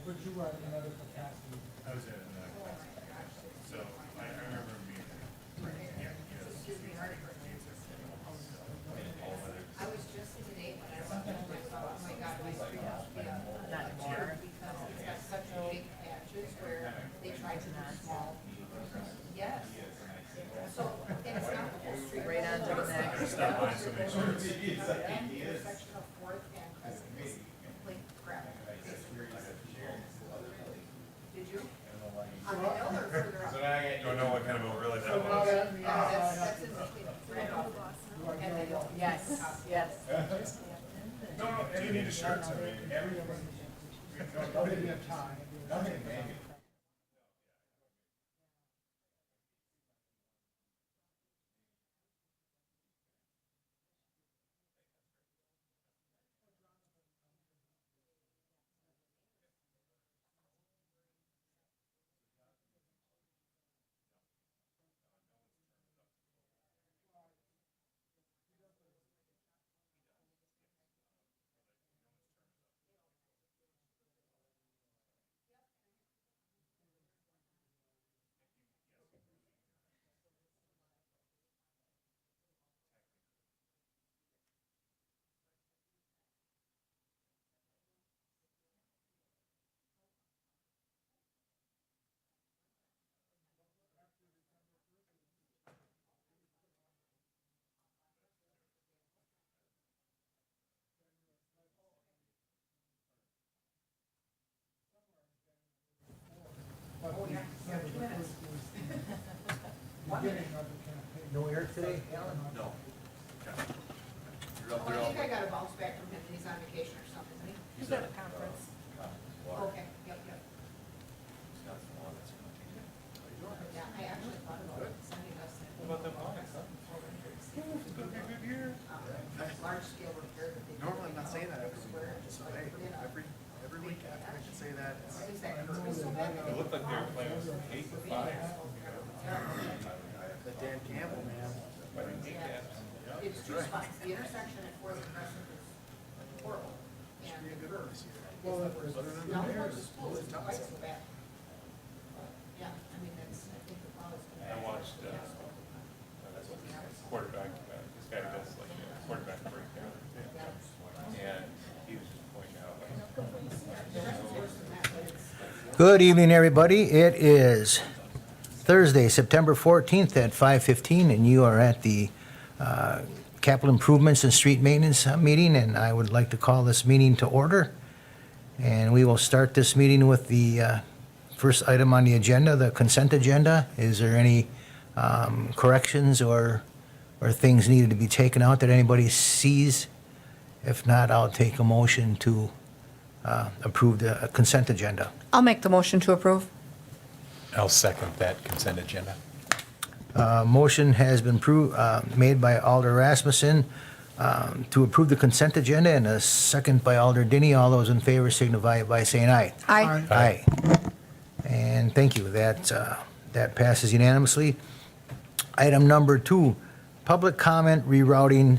But you were in another capacity. I was in another class. So I remember being there. Yeah, I was just today when I went home, I thought, oh my God, my street must be a nightmare because it's got such big patches where they try to do small. Yes. So, and it's not the whole street. Right on to the next. Stop buying so many shirts. And the intersection of Fourth and Crescent is complete crap. Did you? On the hill or further up? Don't know what kind of overlay So that now was. that, That's in between Randolph and the hill. Yes, yes. No, do you need a shirt? I mean, don't give me a time. Oh, yeah, you have 2 minutes. Beginning of the campaign. No air today, Alan? No. Oh, I think I got a bounce back from him, he's on vacation or something, isn't he? He's at a conference. Okay, yep. Yeah, I actually thought about sending us. Large scale repair that they. Normally I'm not saying that every Square, week, just so like hey, put in a- every week after I can say that. Why is that curve so bad? It looked like they were playing with 8 to 5. The Dan Campbell, man. Yeah. It's 2 spots, the intersection at Fourth and Crescent is horrible, and the curve is Well, the worst. Now, towards the school, it's quite so bad. Yeah, I mean, that's, I think the plow is. I watched quarterback, this guy does like quarterback breakdown. And he was just pointing out like. Good evening, everybody. It is Thursday, September 14th at 5:15, and you are at the Capital Improvements and Street Maintenance meeting, and I would like to call this meeting to order. And we will start this meeting with the first item on the agenda, the consent agenda. Is there any corrections or things needed to be taken out that anybody sees? If not, I'll take a motion to approve the consent agenda. I'll make the motion to approve. I'll second that consent agenda. Motion has been made by Alder Rasmussen to approve the consent agenda, and a second by Alder Dinney. All those in favor signify by saying aye. Aye. Aye. And thank you. That passes unanimously. Item number 2, public comment rerouting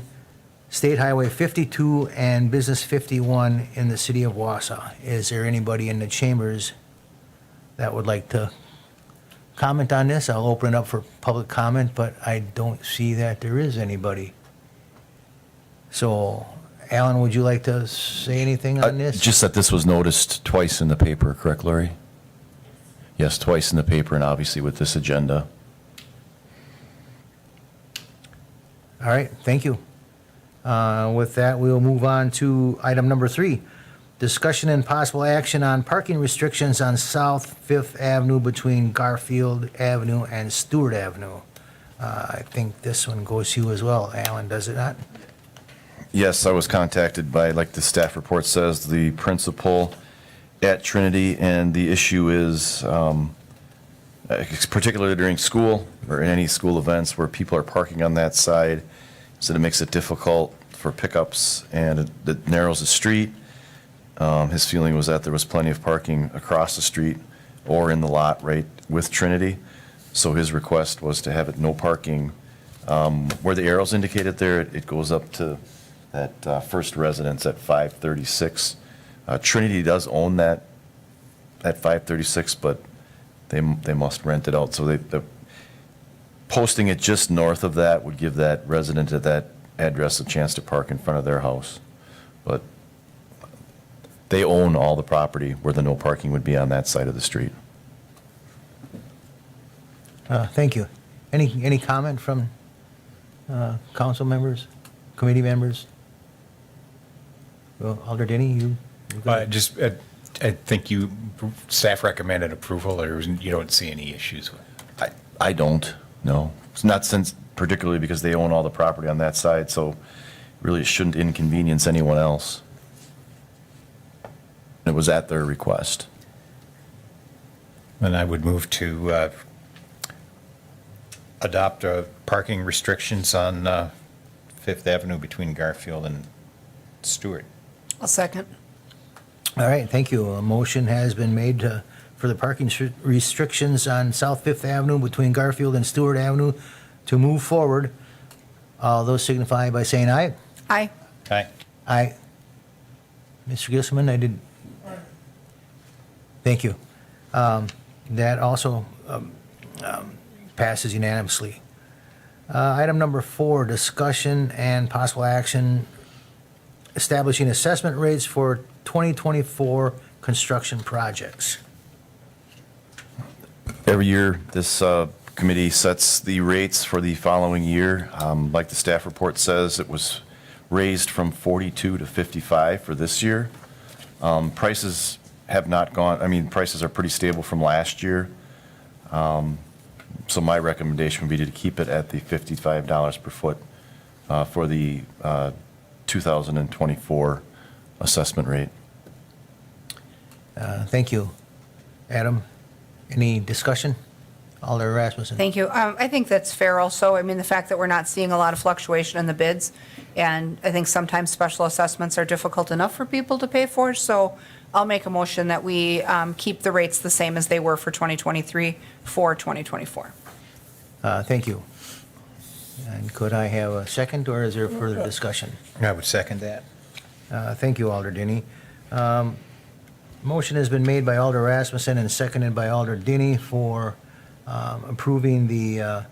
State Highway 52 and Business 51 in the city of Wausau. Is there anybody in the chambers that would like to comment on this? I'll open it up for public comment, but I don't see that there is anybody. So, Alan, would you like to say anything on this? Just that this was noticed twice in the paper, correct, Lori? Yes, twice in the paper, and obviously with this agenda. All right, thank you. With that, we'll move on to item number 3. Discussion and possible action on parking restrictions on South Fifth Avenue between Garfield Avenue and Stewart Avenue. I think this one goes to you as well, Alan, does it not? Yes, I was contacted by, like the staff report says, the principal at Trinity, and the issue is, particularly during school or in any school events where people are parking on that side, so it makes it difficult for pickups and it narrows the street. His feeling was that there was plenty of parking across the street or in the lot right with Trinity. So his request was to have it no parking. Where the arrow's indicated there, it goes up to that first residence at 536. Trinity does own that at 536, but they must rent it out. So the posting it just north of that would give that resident at that address a chance to park in front of their house. But they own all the property where the no parking would be on that side of the street. Thank you. Any comment from council members, committee members? Well, Alder Denny, you? Just, I think staff recommended approval, or you don't see any issues with it? I don't, no. It's not since, particularly because they own all the property on that side, so really it shouldn't inconvenience anyone else. It was at their request. Then I would move to adopt parking restrictions on Fifth Avenue between Garfield and Stewart. I'll second. All right, thank you. A motion has been made for the parking restrictions on South Fifth Avenue between Garfield and Stewart Avenue to move forward. All those signify by saying aye. Aye. Aye. Aye. Mr. Gisselman, I did. Thank you. That also passes unanimously. Item number 4, discussion and possible action establishing assessment rates for 2024 construction projects. Every year, this committee sets the rates for the following year. Like the staff report says, it was raised from 42 to 55 for this year. Prices have not gone, prices are pretty stable from last year. So my recommendation would be to keep it at the $55 per foot for the 2024 assessment rate. Thank you. Adam, any discussion? Alder Rasmussen? Thank you. I think that's fair also. I mean, the fact that we're not seeing a lot of fluctuation in the bids, and I think sometimes special assessments are difficult enough for people to pay for, so I'll make a motion that we keep the rates the same as they were for 2023 for 2024. Thank you. And could I have a second, or is there further discussion? I would second that. Thank you, Alder Denny. Motion has been made by Alder Rasmussen and seconded by Alder Denny for approving the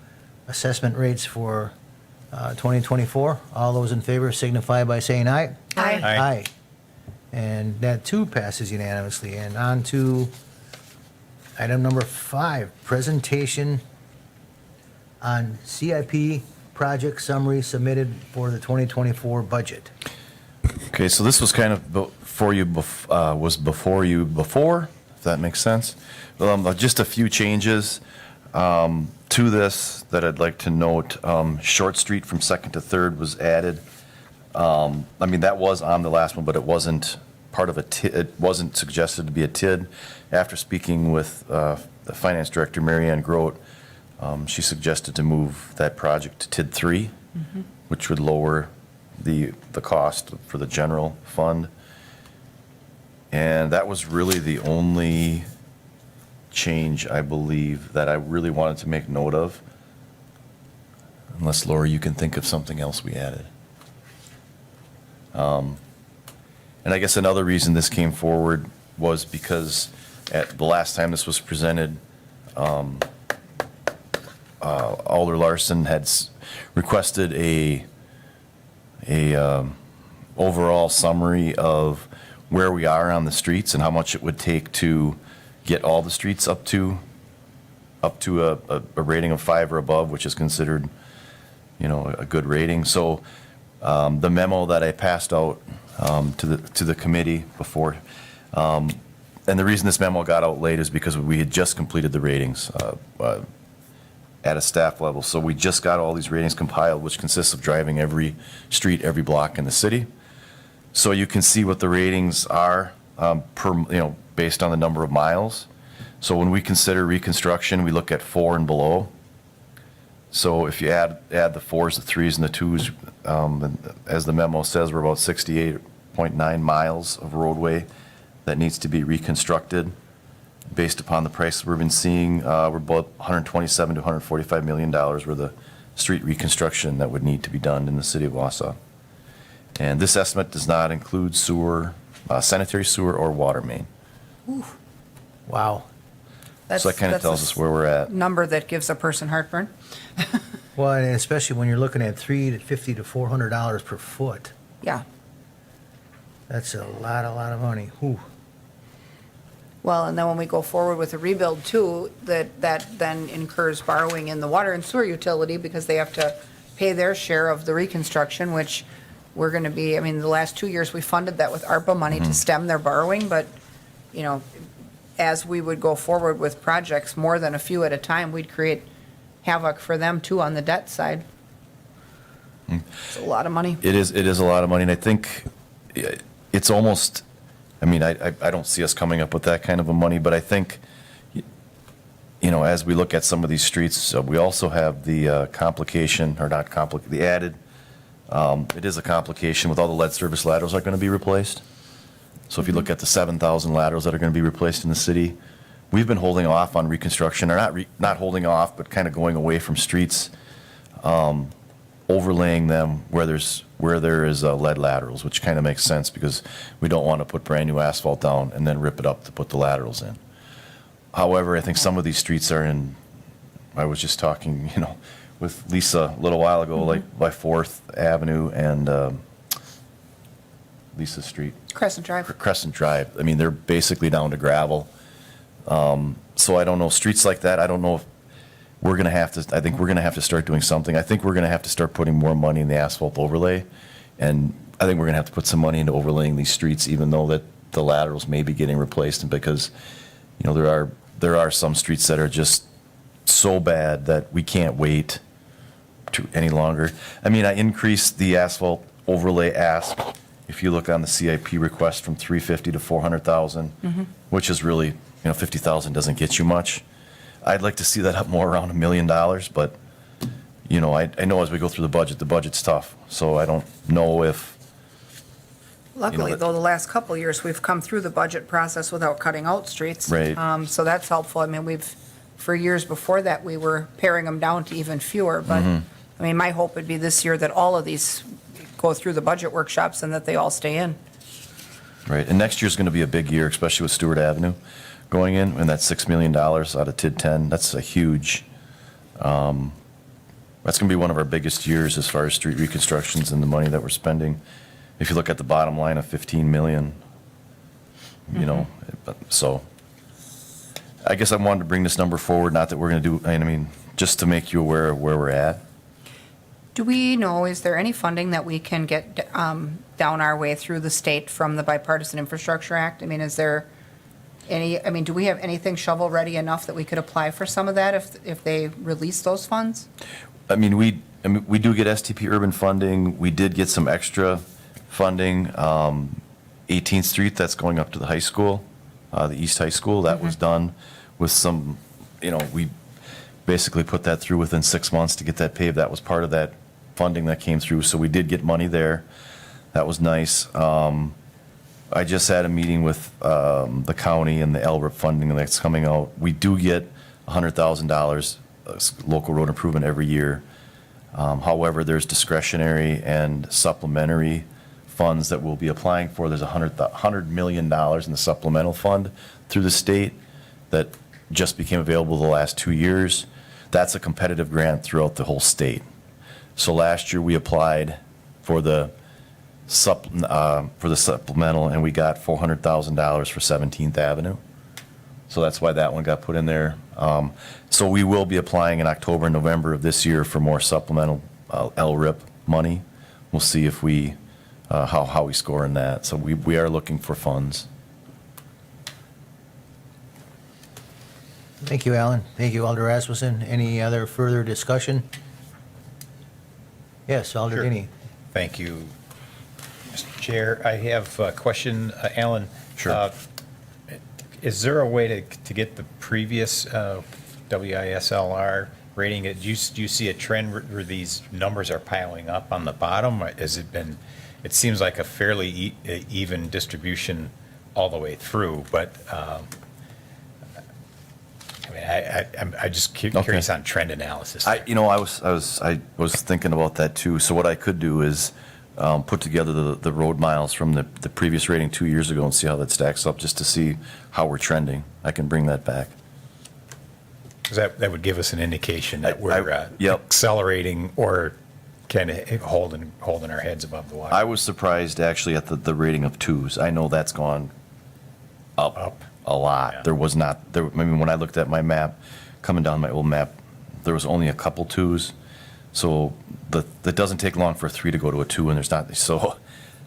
assessment rates for 2024. All those in favor signify by saying aye. Aye. Aye. And that too passes unanimously. And on to item number 5, presentation on CIP project summary submitted for the 2024 budget. Okay, so this was kind of before you, if that makes sense. Just a few changes to this that I'd like to note. Short Street from 2nd to 3rd was added. That was on the last one, but it wasn't part of it wasn't suggested to be a TID. After speaking with the finance director, Mary Ann Grote, she suggested to move that project to TID 3, which would lower the cost for the general fund. And that was really the only change, I believe, that I really wanted to make note of. Unless, Laura, you can think of something else we added. And I guess another reason this came forward was because at the last time this was presented, Alder Larson had requested a overall summary of where we are on the streets and how much it would take to get all the streets up to a rating of 5 or above, which is considered, a good rating. So the memo that I passed out to the committee before, and the reason this memo got out late is because we had just completed the ratings at a staff level. So we just got all these ratings compiled, which consists of driving every street, every block in the city. So you can see what the ratings are based on the number of miles. So when we consider reconstruction, we look at 4 and below. So if you add the 4s, the 3s, and the 2s, as the memo says, we're about 68.9 miles of roadway that needs to be reconstructed. Based upon the prices we've been seeing, we're about $127 to $145 million worth of street reconstruction that would need to be done in the city of Wausau. And this estimate does not include sewer, sanitary sewer or water main. Wow. That's- So that kind of that's a tells us where we're at. Number that gives a person heartburn. Well, and especially when you're looking at $350 to $400 per foot. Yeah. That's a lot of money. Whew. Well, and then when we go forward with the rebuild too, that then incurs borrowing in the water and sewer utility because they have to pay their share of the reconstruction, which we're going to be, I mean, the last 2 years, we funded that with ARPA money to stem their borrowing, but, you know, as we would go forward with projects, more than a few at a time, we'd create havoc for them too on the debt side. It's a lot of money. It is a lot of money, and I think it's almost, I mean, I don't see us coming up with that kind of a money, but I think, you know, as we look at some of these streets, we also have the complication, or not complicated, the added, it is a complication with all the lead service laterals are going to be replaced. So if you look at the 7,000 laterals that are going to be replaced in the city, we've been holding off on reconstruction, or not holding off, but kind of going away from streets, overlaying them where there is lead laterals, which kind of makes sense because we don't want to put brand new asphalt down and then rip it up to put the laterals in. However, I think some of these streets are in, I was just talking, you know, with Lisa a little while ago, like by 4th Avenue and Lisa Street. Crescent Drive. Crescent Drive. I mean, they're basically down to gravel. So I don't know, streets like that, I don't know if we're going to have to, I think we're going to have to start doing something. I think we're going to have to start putting more money in the asphalt overlay. And I think we're going to have to put some money into overlaying these streets, even though that the laterals may be getting replaced. And because, you know, there are some streets that are just so bad that we can't wait to any longer. I mean, I increased the asphalt overlay ask. If you look on the CIP request from 350 to 400,000, which is really, you know, 50,000 doesn't get you much. I'd like to see that up more around $1 million, but, you know, I know as we go through the budget's tough. So I don't know if, Luckily, that- though, the last couple of years, we've come through the budget process without cutting out streets. Right. So that's helpful. I mean, for years before that, we were paring them down to even fewer. But, I mean, my hope would be this year that all of these go through the budget workshops and that they all stay in. right, and next year's going to be a big year, especially with Stewart Avenue going in, and that's $6 million out of TID 10. That's a huge, that's going to be one of our biggest years as far as street reconstructions and the money that we're spending. If you look at the bottom line of 15 million, you know, so I guess I wanted to bring this number forward, not that we're going to do, I mean, just to make you aware of where we're at. Do we know, is there any funding that we can get down our way through the state from the Bipartisan Infrastructure Act? I mean, is there any, I mean, do we have anything shovel-ready enough that we could apply for some of that if they release those funds? I mean, we do get STP urban funding. We did get some extra funding, 18th Street, that's going up to the high school, the East High School. That was done with some, you know, we basically put that through within 6 months to get that paved. That was part of that funding that came through. So we did get money there. That was nice. I just had a meeting with the county and the LRIP funding that's coming out. We do get $100,000 local road improvement every year. However, there's discretionary and supplementary funds that we'll be applying for. There's $100 million in the supplemental fund through the state that just became available the last 2 years. That's a competitive grant throughout the whole state. So last year we applied for the supplemental, and we got $400,000 for 17th Avenue. So that's why that one got put in there. So we will be applying in October and November of this year for more supplemental LRIP money. We'll see if we, how we score in that. So we are looking for funds. Thank you, Alan. Thank you, Alder Rasmussen. Any other further discussion? Yes, Alder Sure. Dini. Thank you, Mr. Chair. I have a question, Alan. Sure. Is there a way to get the previous WISLR rating? Do you see a trend where these numbers are piling up on the bottom? Has it been, it seems like a fairly even distribution all the way through, but I mean, I'm just curious on trend analysis. I was thinking about that too. So what I could do is, put together the road miles from the previous rating 2 years ago and see how that stacks up, just to see how we're trending. I can bring that back. 'Cause that would give us an indication that we're Yep. accelerating or kind of holding our heads above the water. I was surprised actually at the rating of 2s. I know that's gone up a lot. Yeah. There was not, I mean, when I looked at my map, coming down my old map, there was only a couple 2s. So that doesn't take long for a 3 to go to a 2, and there's not, so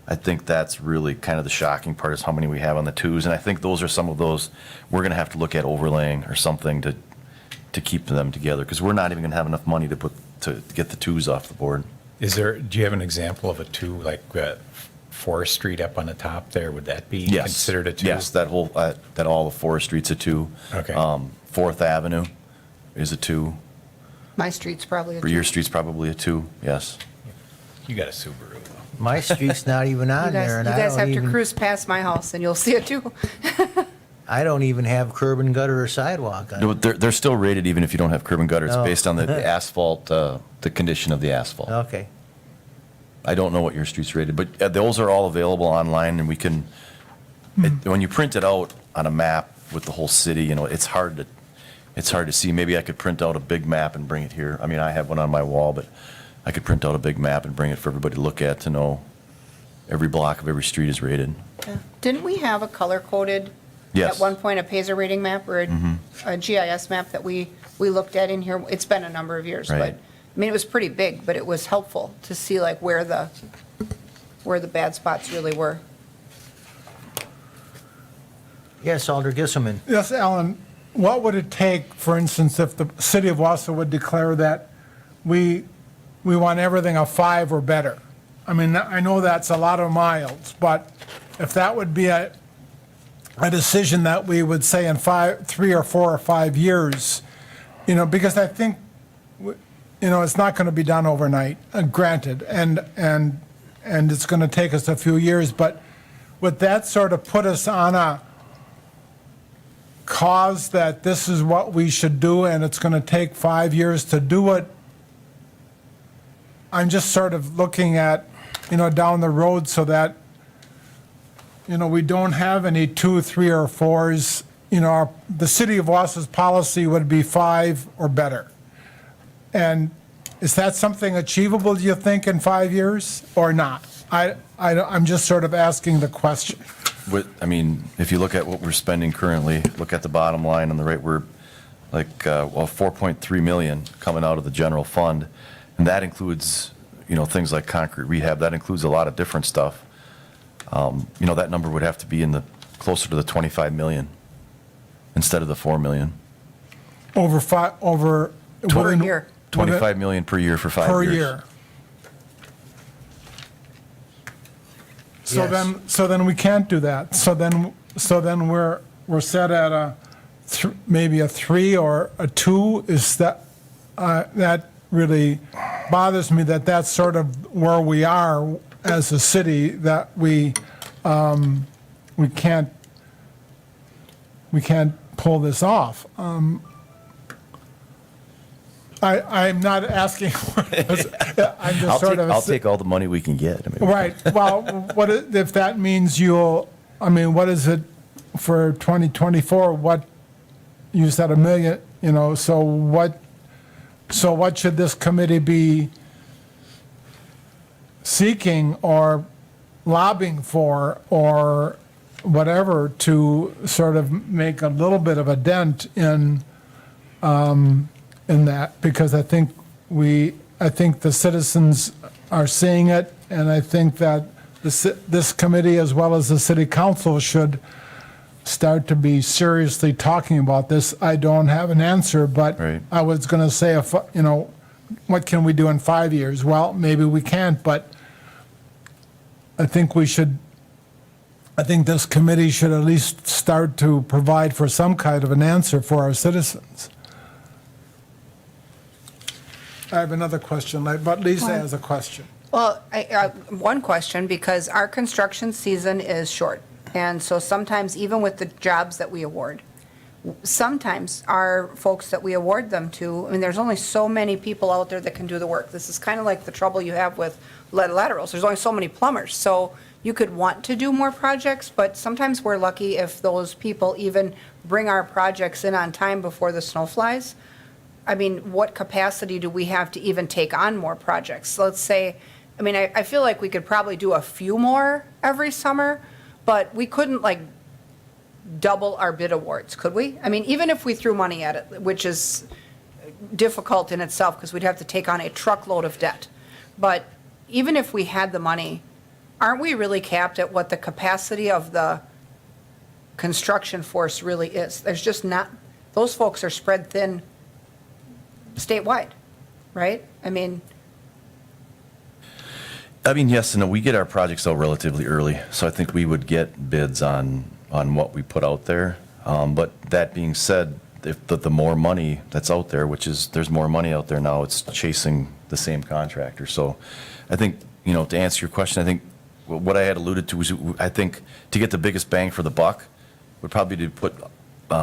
I think that's really kind of the shocking part, is how many we have on the 2s. And I think those are some of those, we're going to have to look at overlaying or something to keep them together, because we're not even going to have enough money to get the 2s off the board. Do you have an example of a 2, like Forest Street up on the top there? Would that be Yes. considered a 2? Yes, that whole, that all of Forest Street's a 2. Okay. 4th Avenue is a 2. My street's probably a For your 2. street's probably a 2, yes. You got a Subaru, though. My street's not even You on there, guys, and you I guys don't have to even, cruise past my house and you'll see it too. I don't even have curb and gutter or sidewalk on No, it. they're still rated even if you don't have curb and gutter. It's Oh. based on the asphalt, the condition of the asphalt. Okay. I don't know what your street's rated, but those are all available online, and we can, when you print it out on a map with the whole city, you know, it's hard to see. Maybe I could print out a big map and bring it here. I mean, I have one on my wall, but I could print out a big map and bring it for everybody to look at, to know every block of every street is rated. Didn't we have a color-coded? Yes. At one point, a Paisley rating map or a GIS map that we looked at in here? It's been a number of years, but, Right. I mean, it was pretty big, but it was helpful to see like where the bad spots really were. Yes, Alder Gisselman. Yes, Alan, what would it take, for instance, if the city of Wausau would declare that we want everything a 5 or better? I mean, I know that's a lot of miles, but if that would be a decision that we would say in 3 or 4 or 5 years, you know, because I think, you know, it's not going to be done overnight, granted, and it's going to take us a few years, but would that sort of put us on a cause that this is what we should do and it's going to take 5 years to do it? I'm just sort of looking at, you know, down the road so that, you know, we don't have any 2, 3, or 4s. You know, the city of Wausau's policy would be 5 or better. And is that something achievable, do you think, in 5 years or not? I'm just sort of asking the question. I mean, if you look at what we're spending currently, look at the bottom line on the right, we're like, 4.3 million coming out of the general fund. And that includes, you know, things like concrete rehab. That includes a lot of different stuff. You know, that number would have to be closer to the 25 million instead of the 4 million. Over. Per year. 25 million per year for 5 years. Per year. Yes. So then we can't do that. So then we're set at maybe a 3 or a 2. Is that really bothers me, that that's sort of where we are as a city, that we can't pull this off. I'm not asking for this. I'm just sort of. I'll take all the money we can get. I mean, Right, well, what if that means what is it for 2024? What, you said 1 million, you know, so what should this committee be seeking or lobbying for or whatever to sort of make a little bit of a dent in that? Because I think the citizens are seeing it, and I think that this committee, as well as the city council, should start to be seriously talking about this. I don't have an answer, but Right. I was going to say, you know, what can we do in 5 years? Well, maybe we can't, but I think this committee should at least start to provide for some kind of an answer for our citizens. I have another question, but Lisa has a question. Well, one question, because our construction season is short. And so sometimes, even with the jobs that we award, sometimes our folks that we award them to, I mean, there's only so many people out there that can do the work. This is kind of like the trouble you have with lead laterals. There's only so many plumbers. So you could want to do more projects, but sometimes we're lucky if those people even bring our projects in on time before the snow flies. I mean, what capacity do we have to even take on more projects? Let's say, I mean, I feel like we could probably do a few more every summer, but we couldn't like double our bid awards, could we? I mean, even if we threw money at it, which is difficult in itself because we'd have to take on a truckload of debt. But even if we had the money, aren't we really capped at what the capacity of the construction force really is? There's just not, those folks are spread thin statewide, right? I mean, yes and no. We get our projects out relatively early, so I think we would get bids on what we put out there. But that being said, if the more money that's out there, which is, there's more money out there now, it's chasing the same contractor. So I think, to answer your question, I think what I had alluded to was, I think to get the biggest bang for the buck, would probably be to put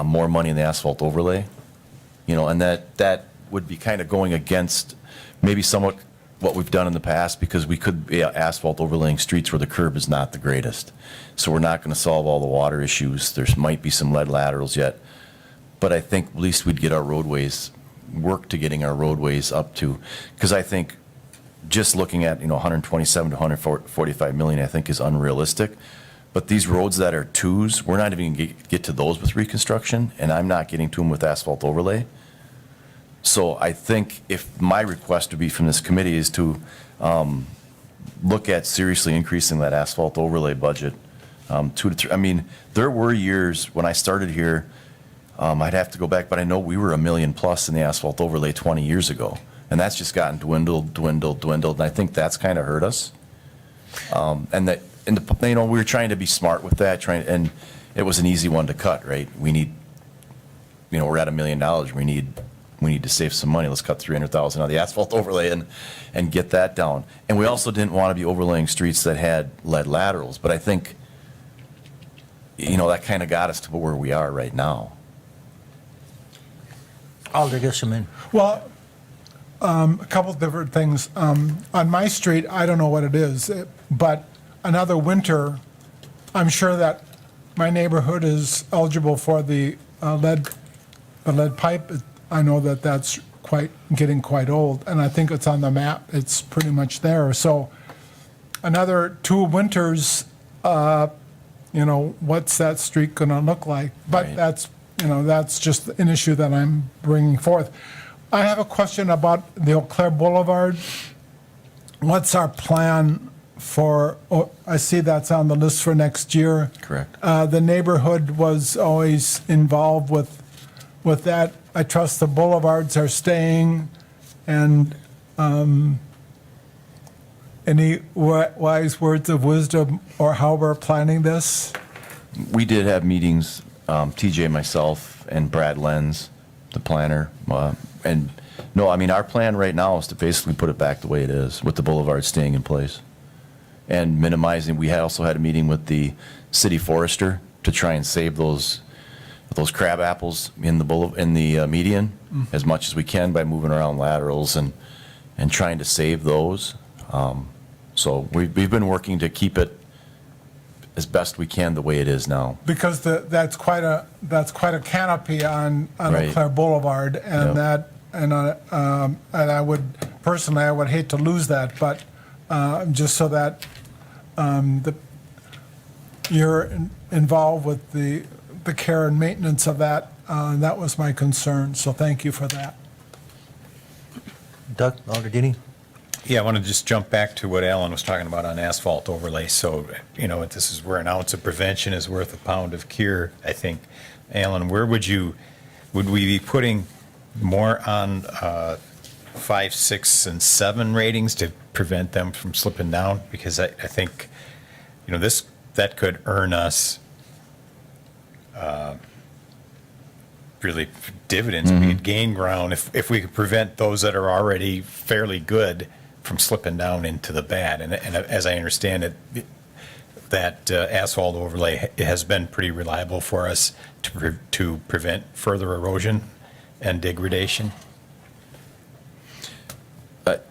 more money in the asphalt overlay. And that would be kind of going against maybe somewhat what we've done in the past, because we could be asphalt overlaying streets where the curb is not the greatest. So we're not going to solve all the water issues. There might be some lead laterals yet. But I think at least we'd get our roadways, work to getting our roadways up to, because I think just looking at, 127 to 145 million, I think is unrealistic. But these roads that are twos, we're not even going to get to those with reconstruction, and I'm not getting to them with asphalt overlay. So I think if my request would be from this committee is to look at seriously increasing that asphalt overlay budget, 2 to 3. I mean, there were years when I started here, I'd have to go back, but I know we were $1 million plus in the asphalt overlay 20 years ago. And that's just gotten dwindled, and I think that's kind of hurt us. And we were trying to be smart with that, and it was an easy one to cut, right? We need, we're at $1 million, we need to save some money. Let's cut 300,000 out of the asphalt overlay and get that down. And we also didn't want to be overlaying streets that had lead laterals. But I think, that kind of got us to where we are right now. Alder Disselman. Well, a couple different things. On my street, I don't know what it is, but another winter, I'm sure that my neighborhood is eligible for the lead pipe. I know that that's getting quite old, and I think it's on the map. It's pretty much there. So another 2 winters, what's that street going to look like? But Right. that's just an issue that I'm bringing forth. I have a question about the Eau Claire Boulevard. What's our plan for, I see that's on the list for next year. Correct. The neighborhood was always involved with that. I trust the boulevards are staying, and any wise words of wisdom or how we're planning this? We did have meetings, TJ, myself, and Brad Lenz, the planner. And no, I mean, our plan right now is to basically put it back the way it is, with the boulevard staying in place and minimizing. We also had a meeting with the city forester to try and save those crab apples in the median as much as we can by moving around laterals and trying to save those. So we've been working to keep it as best we can the way it is now. Because that's quite a canopy on Right. Eau Claire Boulevard, and Yep. and I would personally, I would hate to lose that, but just so that you're involved with the care and maintenance of that, that was my concern. So thank you for that. Doug, Alder Dini. Yeah, I want to just jump back to what Alan was talking about on asphalt overlay. So, this is where an ounce of prevention is worth a pound of cure, I think. Alan, where would we be putting more on 5, 6, and 7 ratings to prevent them from slipping down? Because I think, that could earn us really dividends. We'd gain ground if we could prevent those that are already fairly good from slipping down into the bad. And as I understand it, that asphalt overlay has been pretty reliable for us to prevent further erosion and degradation.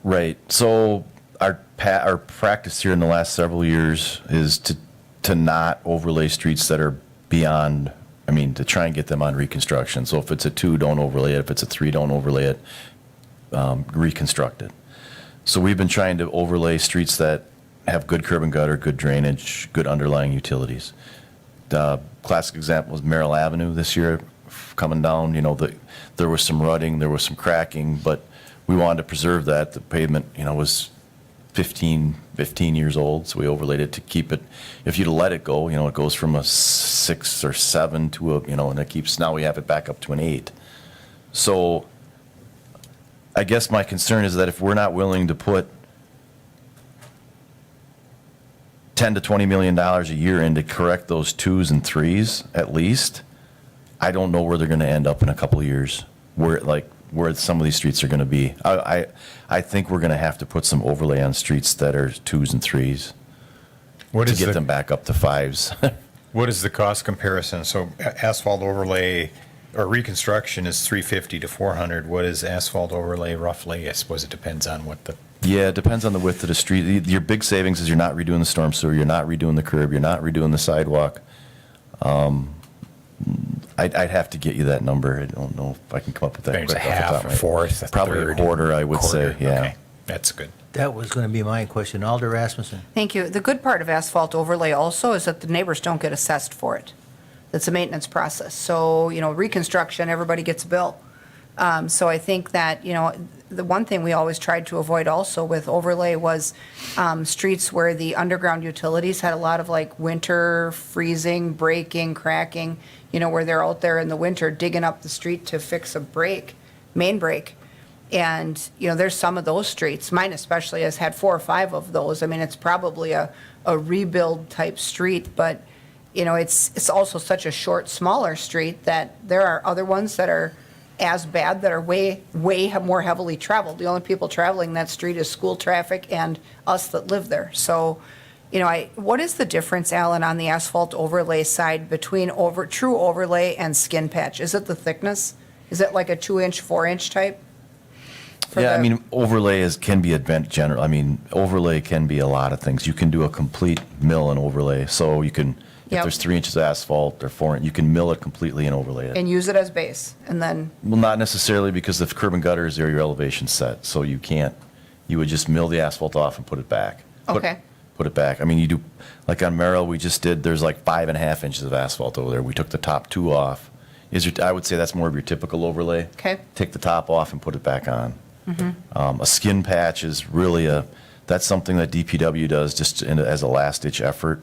Right. So our practice here in the last several years is to not overlay streets that are beyond, I mean, to try and get them on reconstruction. So if it's a 2, don't overlay it. If it's a 3, don't overlay it. Reconstruct it. So we've been trying to overlay streets that have good curb and gutter, good drainage, good underlying utilities. The classic example was Merrill Avenue this year coming down. You know, there was some rutting, there was some cracking, but we wanted to preserve that. The pavement, you know, was 15 years old, so we overlaid it to keep it. If you'd let it go, you know, it goes from a 6 or 7 to a, you know, and it keeps, now we have it back up to an 8. So I guess my concern is that if we're not willing to put $10 to $20 million a year in to correct those 2s and 3s at least, I don't know where they're going to end up in a couple of years, where some of these streets are going to be. I think we're going to have to put some overlay on streets that are 2s and 3s to get them back up to 5s. What is the cost comparison? So asphalt overlay or reconstruction is $350 to $400. What is asphalt overlay roughly? I suppose it depends on what the. Yeah, it depends on the width of the street. Your big savings is you're not redoing the storm sewer, you're not redoing the curb, you're not redoing the sidewalk. I'd have to get you that number. I don't know if I can come up with that Maybe it's quick a off the top half, of a my- fourth, a Probably third. a quarter, I would say, yeah. Okay, that's good. That was going to be my question. Alder Rasmussen. Thank you. The good part of asphalt overlay also is that the neighbors don't get assessed for it. It's a maintenance process. So, you know, reconstruction, everybody gets a bill. So I think that, you know, the one thing we always tried to avoid also with overlay was streets where the underground utilities had a lot of like winter freezing, breaking, cracking, you know, where they're out there in the winter digging up the street to fix a break, main break. And, you know, there's some of those streets, mine especially has had 4 or 5 of those. I mean, it's probably a rebuild type street, but, you know, it's also such a short, smaller street that there are other ones that are as bad that are way more heavily traveled. The only people traveling that street is school traffic and us that live there. So, you know, what is the difference, Alan, on the asphalt overlay side between true overlay and skin patch? Is it the thickness? Is it like a 2-inch, 4-inch type? Yeah, I mean, overlay can be general. I mean, overlay can be a lot of things. You can do a complete mill and overlay. So you can, if Yep. there's 3 inches of asphalt or 4, you can mill it completely and overlay it. And use it as base, and then, Well, not necessarily, because the curb and gutter is there, your elevation set, so you can't, you would just mill the asphalt off and put it back. Okay. Put it back. I mean, you do, like on Merrill, we just did, there's like 5.5 inches of asphalt over there. We took the top 2 off. I would say that's more of your typical overlay. Okay. Take the top off and put it back on. A skin patch is really that's something that DPW does just as a last-ditch effort.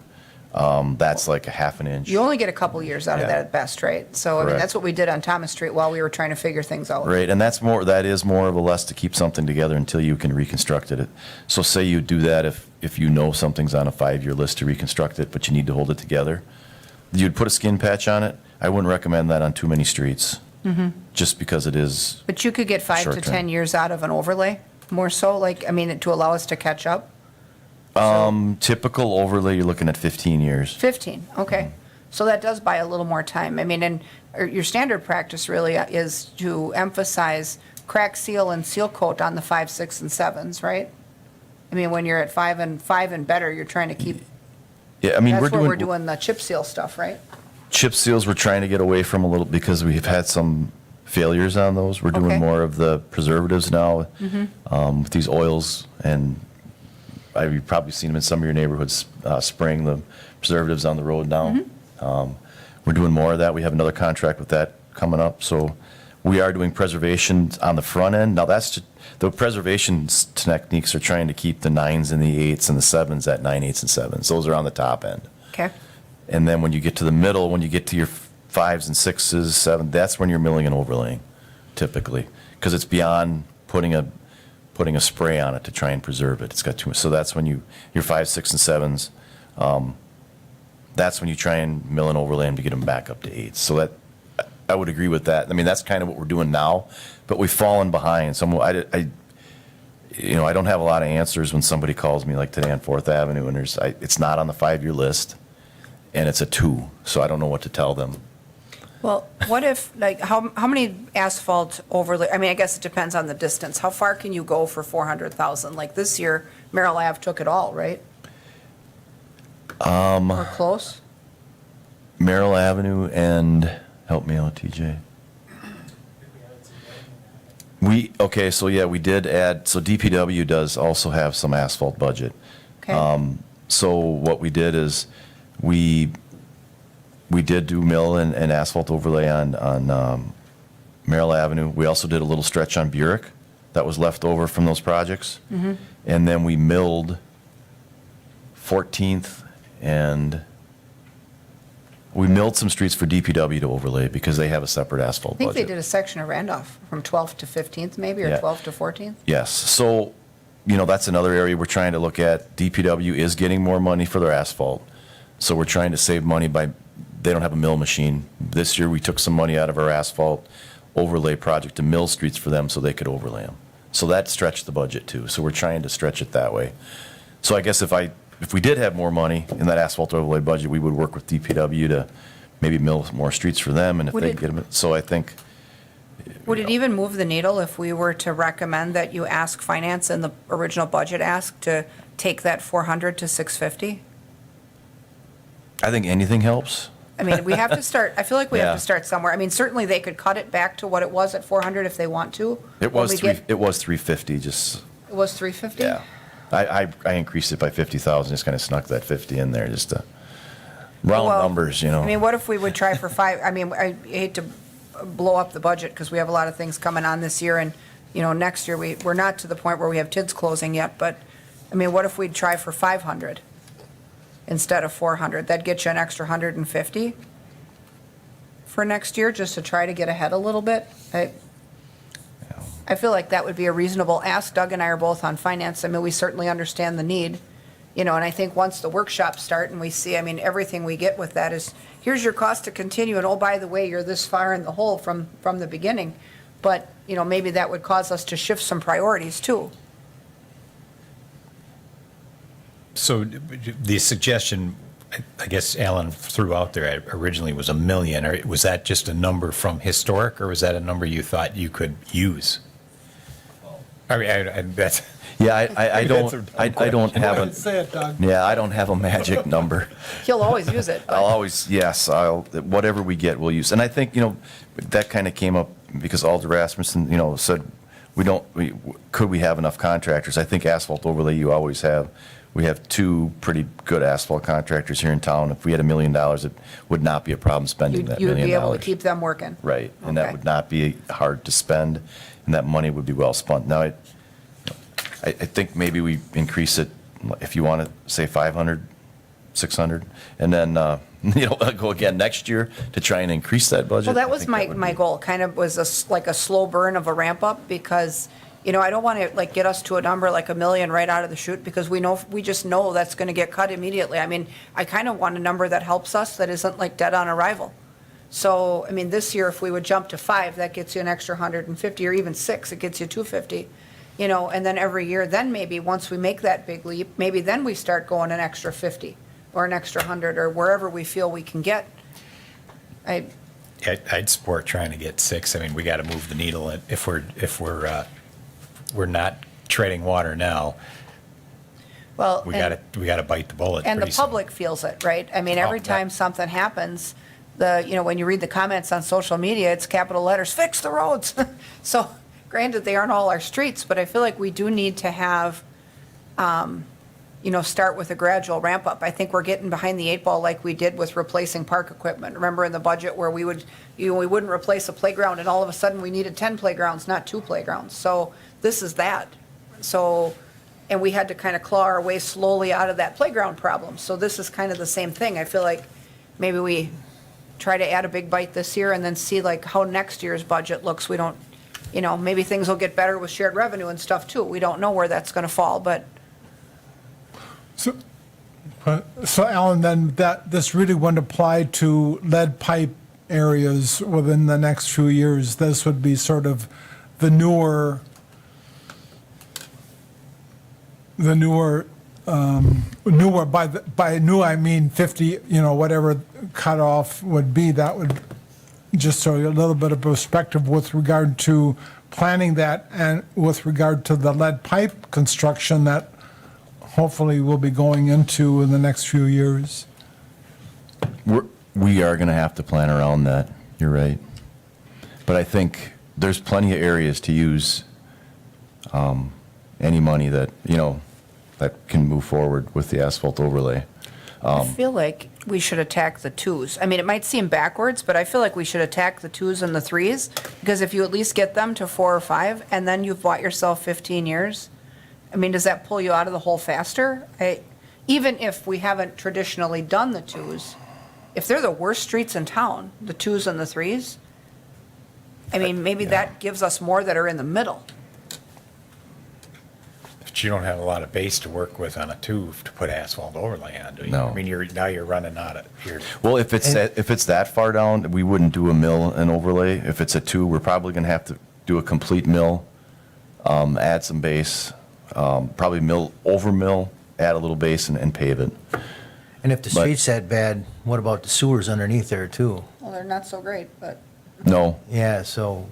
That's like a 1/2 inch. you only get a couple years out of Yeah. that at best, right? So, I mean, Correct. that's what we did on Thomas Street while we were trying to figure things out. Right, and that is more of a less to keep something together until you can reconstruct it. So say you do that if you know something's on a 5-year list to reconstruct it, but you need to hold it together. You'd put a skin patch on it. I wouldn't recommend that on too many streets, just because it is. But you could get 5 to Short 10 term. years out of an overlay, more so, like, I mean, to allow us to catch up? Typical overlay, you're looking at 15 years. 15, okay. So that does buy a little more time. I mean, and your standard practice really is to emphasize crack seal and seal coat on the 5, 6, and 7s, right? I mean, when you're at 5 and better, you're trying to keep, Yeah, I mean, that's where we're doing the chip seal stuff, right? chip seals we're trying to get away from a little because we've had some failures on those. We're Okay. doing more of the preservatives now with these oils, and you've probably seen them in some of your neighborhoods spraying the preservatives on the road now. We're doing more of that. We have another contract with that coming up, so we are doing preservation on the front end. Now that's just, the preservation techniques are trying to keep the 9s and the 8s and the 7s at 9, 8s, and 7s. Those are on the top end. Okay, And then when you get to the middle, when you get to your 5s and 6s, 7, that's when you're milling and overlaying, typically, because it's beyond putting a spray on it to try and preserve it. It's got too much. So that's when your 5, 6, and 7s. That's when you try and mill and overlay them to get them back up to 8s. So that I would agree with that. I mean, that's kind of what we're doing now, but we've fallen behind. I don't have a lot of answers when somebody calls me like today on Fourth Avenue and it's not on the 5-year list and it's a 2, so I don't know what to tell them. Well, what if, like, how many asphalt overlay, I mean, I guess it depends on the distance. How far can you go for 400,000? Like this year, Merrill Ave took it all, right? Or close? Merrill Avenue and, help me out, TJ. Okay, so yeah, we did add, so DPW does also have some asphalt budget. Okay. So what we did is, we did do mill and asphalt overlay on Merrill Avenue. We also did a little stretch on Burek that was left over from those projects. And then we milled 14th and we milled some streets for DPW to overlay because they have a separate asphalt I think budget. they did a section of Randolph from 12th to 15th maybe, or Yeah. 12th to 14th? Yes, so, that's another area we're trying to look at. DPW is getting more money for their asphalt, so we're trying to save money by, they don't have a mill machine. This year, we took some money out of our asphalt overlay project to mill streets for them so they could overlay them. So that stretched the budget too, so we're trying to stretch it that way. So I guess if we did have more money in that asphalt overlay budget, we would work with DPW to maybe mill more streets for them, and if Would they it- get them, so I think, Would it even move the needle if we were to recommend that you ask finance in the original budget ask to take that 400 to 650? I think anything helps. I mean, we have to start, I feel like we have Yeah. to start somewhere. I mean, certainly they could cut it back to what it was at 400 if they want to. It When was we three, get- it was 350, just, It was 350? yeah. I increased it by 50,000, just kind of snuck that 50 in there, just to round Well, numbers, I mean, what if we would try for five, I mean, I hate to blow up the budget because we have a lot of things coming on this year and, next year, we're not to the point where we have TIDS closing yet, but, I mean, what if we'd try for 500 instead of 400? That'd get you an extra 150 for next year, just to try to get ahead a little bit. I feel like that would be a reasonable ask. Doug and I are both on finance. I mean, we certainly understand the need, and I think once the workshops start and we see, I mean, everything we get with that is, here's your cost to continue, and oh, by the way, you're this far in the hole from the beginning. But, maybe that would cause us to shift some priorities too. So the suggestion, I guess Alan threw out there originally was 1 million, or was that just a number from historic, or was that a number you thought you could use? I mean, that's, Yeah, I don't, I don't Go have ahead, a, say it, Doug. yeah, I don't have a magic number. He'll always use it. I'll always, yes, whatever we get, we'll use. And I think, that kind of came up because Alder Rasmussen, said, could we have enough contractors? I think asphalt overlay, you always have. We have 2 pretty good asphalt contractors here in town. If we had $1 million, it would not be a problem spending that $1 You'd million. be able to keep them working. Right, and that Okay. would not be hard to spend, and that money would be well spent. Now, I think maybe we increase it, if you want to say 500, 600, and then, go again next year to try and increase that budget. Well, that I was think my would my be- goal, kind of was like a slow burn of a ramp up, because, I don't want to get us to a number like 1 million right out of the chute, because we just know that's going to get cut immediately. I mean, I kind of want a number that helps us, that isn't like dead on arrival. So, I mean, this year, if we would jump to 5, that gets you an extra 150, or even 6, it gets you 250. And then every year, then maybe once we make that big leap, maybe then we start going an extra 50 or an extra 100, or wherever we feel we can get. I'd support trying to get 6. I mean, we got to move the needle if we're not treading water now. Well, We got to bite the bullet. and the pretty soon. public feels it, right? I mean, every Oh, time yeah. something happens, when you read the comments on social media, it's capital letters, fix the roads. So granted, they aren't all our streets, but I feel like we do need to have, start with a gradual ramp up. I think we're getting behind the 8 ball like we did with replacing park equipment. Remember in the budget where we wouldn't replace a playground, and all of a sudden we needed 10 playgrounds, not 2 playgrounds. So this is that. So, and we had to kind of claw our way slowly out of that playground problem. So this is kind of the same thing. I feel like maybe we try to add a big bite this year and then see like how next year's budget looks. We don't, maybe things will get better with shared revenue and stuff too. We don't know where that's going to fall, but So Alan, then this really wouldn't apply to lead pipe areas within the next few years. This would be sort of the newer by new, I mean 50, whatever cutoff would be, that would just show you a little bit of perspective with regard to planning that and with regard to the lead pipe construction that hopefully we'll be going into in the next few years. We are going to have to plan around that, you're right. But I think there's plenty of areas to use any money that, that can move forward with the asphalt overlay. I feel like we should attack the twos. I mean, it might seem backwards, but I feel like we should attack the twos and the threes, because if you at least get them to 4 or 5, and then you've bought yourself 15 years, I mean, does that pull you out of the hole faster? Even if we haven't traditionally done the twos, if they're the worst streets in town, the twos and the threes, I mean, maybe that gives us more that are in the middle. But you don't have a lot of base to work with on a 2 to put asphalt overlay on, do you? No. I mean, now you're running out of, Well, if it's that far down, we wouldn't do a mill and overlay. If it's a 2, we're probably going to have to do a complete mill, add some base, probably over mill, add a little base and pave it. And if the But- street's that bad, what about the sewers underneath there too? Well, they're not so great, but. No, Yeah, so,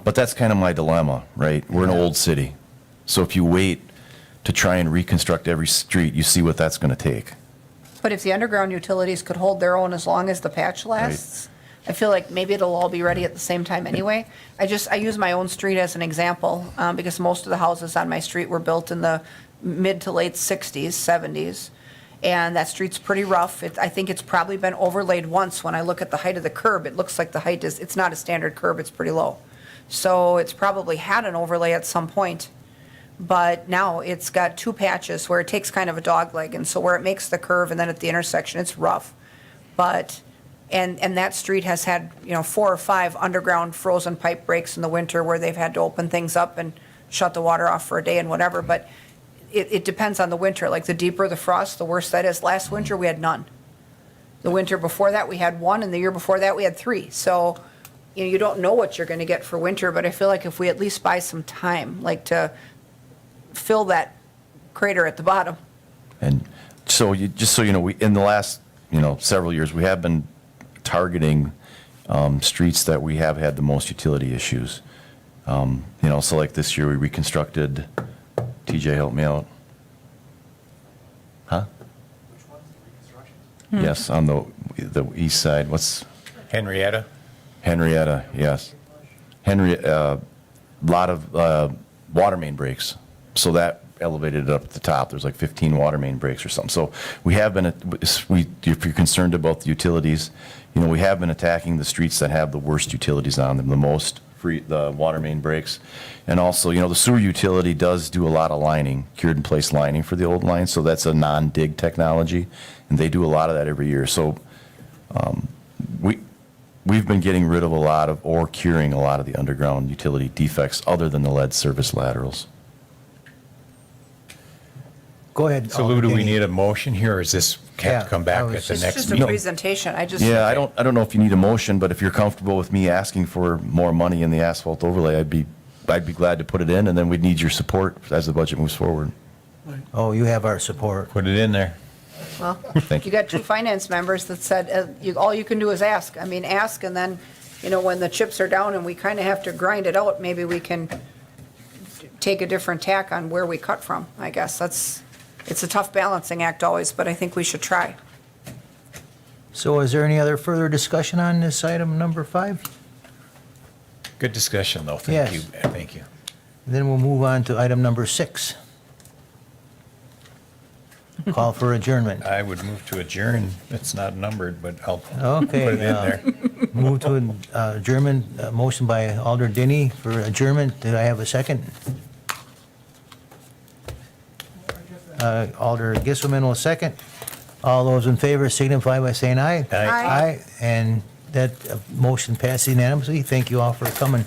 but that's kind of my dilemma, right? We're an old city. So if you wait to try and reconstruct every street, you see what that's going to take. But if the underground utilities could hold their own as long as the patch lasts, I feel like maybe it'll all be ready at the same time anyway. I use my own street as an example, because most of the houses on my street were built in the mid to late 60s, 70s. And that street's pretty rough. I think it's probably been overlaid once. When I look at the height of the curb, it looks like the height it's not a standard curb, it's pretty low. So it's probably had an overlay at some point. But now it's got 2 patches where it takes kind of a dog leg, and so where it makes the curve and then at the intersection, it's rough. But, and that street has had, 4 or 5 underground frozen pipe breaks in the winter where they've had to open things up and shut the water off for a day and whatever, but it depends on the winter. Like, the deeper the frost, the worse that is. Last winter, we had none. The winter before that, we had 1, and the year before that, we had 3. So, you don't know what you're gonna get for winter, but I feel like if we at least buy some time, like to fill that crater at the bottom. And so just so you know, we, in the last, several years, we have been targeting streets that we have had the most utility issues. So like this year, we reconstructed, TJ, help me out. Huh? Which one's the reconstruction? Yes, on the east side. What's Henrietta? Henrietta? Yes. Lot of water main breaks. So that elevated it up at the top. There's like 15 water main breaks or something. So we have been, if you're concerned about the utilities, we have been attacking the streets that have the worst utilities on them, the water main breaks. And also, the sewer utility does do a lot of lining, cured in place lining for the old lines. So that's a non-dig technology, and they do a lot of that every year. So we've been getting rid of or curing a lot of the underground utility defects other than the lead service laterals. go ahead. So Lou, do we Alderman need a motion here, or is this have Yeah, to come I back was at the It's next just a meeting? presentation. I just. Yeah, I don't know if you need a motion, but if you're comfortable with me asking for more money in the asphalt overlay, I'd be glad to put it in, and then we'd need your support as the budget moves forward. Oh, you have our support. Put it in there. Well, Thank you you. got 2 finance members that said, all you can do is ask. I mean, ask, and then, when the chips are down and we kind of have to grind it out, maybe we can take a different tack on where we cut from, I guess. It's a tough balancing act always, but I think we should try. So is there any other further discussion on this item number 5? Good discussion, though. Yes. Thank you. Thank you. Then we'll move on to item number 6. Call for adjournment. I would move to adjourn. It's not numbered, but I'll Okay, put it in there. Move to adjournment, motion by Alder Denny for adjournment. Did I have a second? Alder Gisselman will second. All those in favor signify by saying aye. Aye. Aye. And that motion passes unanimously. Thank you all for coming.